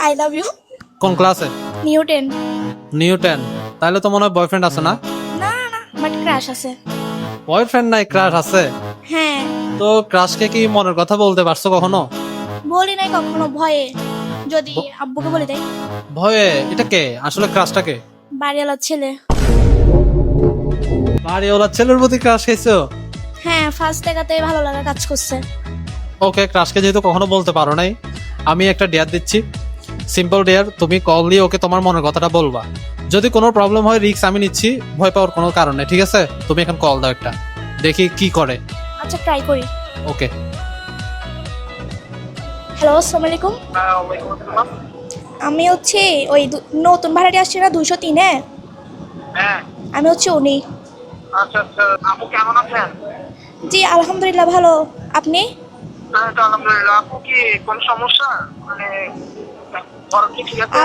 I love you. কোন ক্লাসে? New ten. New 10। তাহলে তো মনে হয় বয়ফ্রেন্ড আছে না? না না, বাট ক্রাশ আছে। বয়ফ্রেন্ড নাই, ক্রাশ আছে? হ্যাঁ। তো ক্রাশকে কি মনের কথা বলতে পারছো কখনো? বলি নাই কখনো, ভয়ে। যদি আব্বুকে বলে দেয়। ভয়ে? এটা কে আসলে? ক্রাশটা কে? বাড়িওয়ালার ছেলে। বাড়িওয়ালা ছেলের প্রতি ক্রাশ খেয়েছো? হ্যাঁ, ফার্স্ট দেখাতে ভালো লাগা কাজ করছে। ওকে, ক্রাশকে যেহেতু কখনো বলতে পারো নাই, আমি একটা ডেয়ার দিচ্ছি। সিম্পল ডেয়ার, তুমি কল দিয়ে ওকে তোমার মনের কথাটা বলবা। যদি কোনো প্রবলেম হয়, রিস্ক আমি নিচ্ছি, ভয় পাওয়ার কোনো কারণ নেই, ঠিক আছে? তুমি এখন কল দাও একটা, দেখি কি করে। আচ্ছা, ট্রাই করি। ওকে। হ্যালো, আসসালামু আলাইকুম। আমি হচ্ছে ওই নতুন ভাড়াটি আসছে না 203-এ। হ্যাঁ। আমি হচ্ছে উনি। আচ্ছা আচ্ছা, আপু কেমন আছেন? জি আলহামদুলিল্লাহ, ভালো। আপনি? হ্যাঁ, তো আলহামদুলিল্লাহ। আপু কি কোন সমস্যা, মানে ঘর কি ঠিক আছে?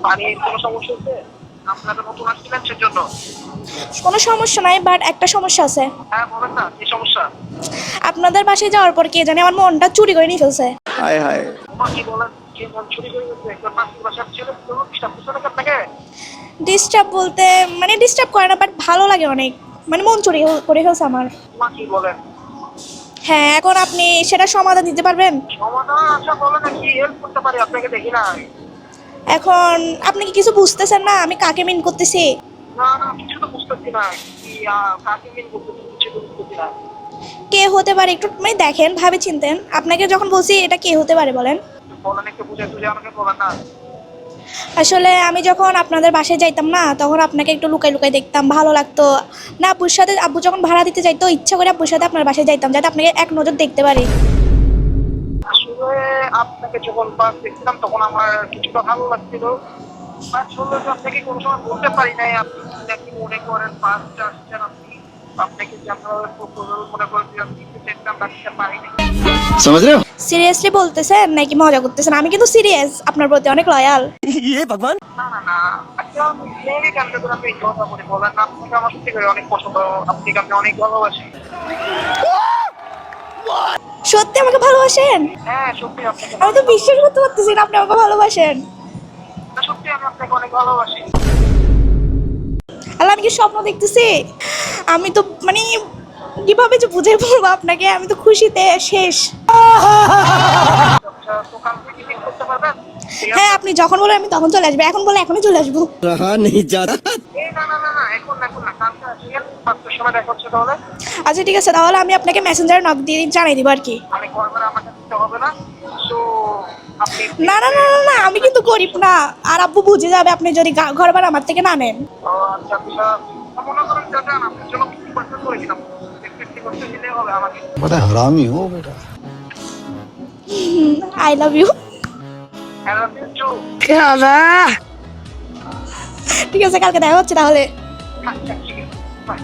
বাড়ির কোনো সমস্যা হচ্ছে? আপনারা নতুন আসছিলেন সেজন্য? কোনো সমস্যা নাই, বাট একটা সমস্যা আছে। হ্যাঁ, বলেন না, কি সমস্যা? আপনাদের বাসায় যাওয়ার পর কে জানে আমার মনটা চুরি করে নিয়ে ফেলছে। হায় হায়। তোমার কি বলেন, কে মন চুরি করে গেছে? একজন পাশের বাসার ছেলে তো ডিস্টার্ব করছে নাকি আপনাকে? ডিস্টার্ব বলতে মানে ডিস্টার্ব করে না, বাট ভালো লাগে অনেক। মানে মন চুরি করে ফেলছে আমার। তোমার কি বলেন? হ্যাঁ, এখন আপনি সেটা সমাধান দিতে পারবেন? সমাধান? আচ্ছা বলেন না, কি হেল্প করতে পারি? আপনাকে দেখি না। এখন আপনি কি কিছু বুঝতেছেন না আমি কাকে মিন করতেছি? না না, কিছু তো বুঝতেছি না। কি কাকে মিন করতেছি, কিছু তো বুঝতেছি না। কে হতে পারে একটু মানে দেখেন, ভাবে চিনতেন। আপনাকে যখন বলছি এটা কে হতে পারে বলেন। বলেন, একটু বুঝে টুঝে আমাকে বলেন না। আসলে আমি যখন আপনাদের বাসায় যাইতাম না, তখন আপনাকে একটু লুকাই লুকাই দেখতাম, ভালো লাগতো না আব্বুর সাথে। আব্বু যখন ভাড়া দিতে যাইতো, ইচ্ছা করে আব্বুর সাথে আপনার বাসায় যাইতাম, যাতে আপনাকে এক নজর দেখতে পারি। আসলে আপনাকে যখন ফার্স্ট দেখছিলাম তখন আমার কিছুটা ভালো লাগছিল। আসলে তো আপনাকে কোনো সময় বলতে পারি নাই। আপনি নাকি মনে করেন ফার্স্ট আসছেন, আপনাকে যে আমরা প্রপোজাল মনে করে দিলাম, কিন্তু সেটা রাখতে পারিনি। समझ रहे हो? সিরিয়াসলি বলতেছেন নাকি মজা করতেছেন? আমি কিন্তু সিরিয়াস, আপনার প্রতি অনেক লয়াল। ये भगवान। না না না, আচ্ছা মেয়েকে কেমন করে আপনি এই কথা বলে বলেন না? আপনাকে আমার সত্যি করে অনেক পছন্দ, আপনাকে আমি অনেক ভালোবাসি। সত্যি আমাকে ভালোবাসেন? হ্যাঁ সত্যি, আপনাকে আমি তো বিশ্বাস করতে পারতেছি না আপনি আমাকে ভালোবাসেন। সত্যি আমি আপনাকে অনেক ভালোবাসি। আল্লাহ, আমি কি স্বপ্ন দেখতেছি? আমি তো মানে কিভাবে যে বুঝে বলবো আপনাকে, আমি তো খুশিতে শেষ। আচ্ছা, তো কালকে কি মিট করতে পারবেন? হ্যাঁ, আপনি যখন বলেন আমি তখন চলে আসবো, এখন বলে এখনই চলে আসবো। रहा नहीं जाता। না না না না, এখন না, কালকে আসেন, 5টার সময় দেখা হচ্ছে তাহলে। আচ্ছা ঠিক আছে, তাহলে আমি আপনাকে মেসেঞ্জারে নক দিয়ে জানাই দিব আর কি। আমি করবেন, আমাকে দিতে হবে না। তো আপনি না না না না না, আমি কিন্তু গরিব না। আর আব্বু বুঝে যাবে আপনি যদি ঘর ভাড়া আমার থেকে না নেন। আচ্ছা আচ্ছা, মনে করেন যে যান, আপনার জন্য 50% করে দিলাম। 50% দিলে হবে আমাকে। बड़ा हरामी हो बेटा। I love you. Hello Biju. ঠিক আছে, কালকে দেখা হচ্ছে তাহলে। আচ্ছা ঠিক আছে, বাই।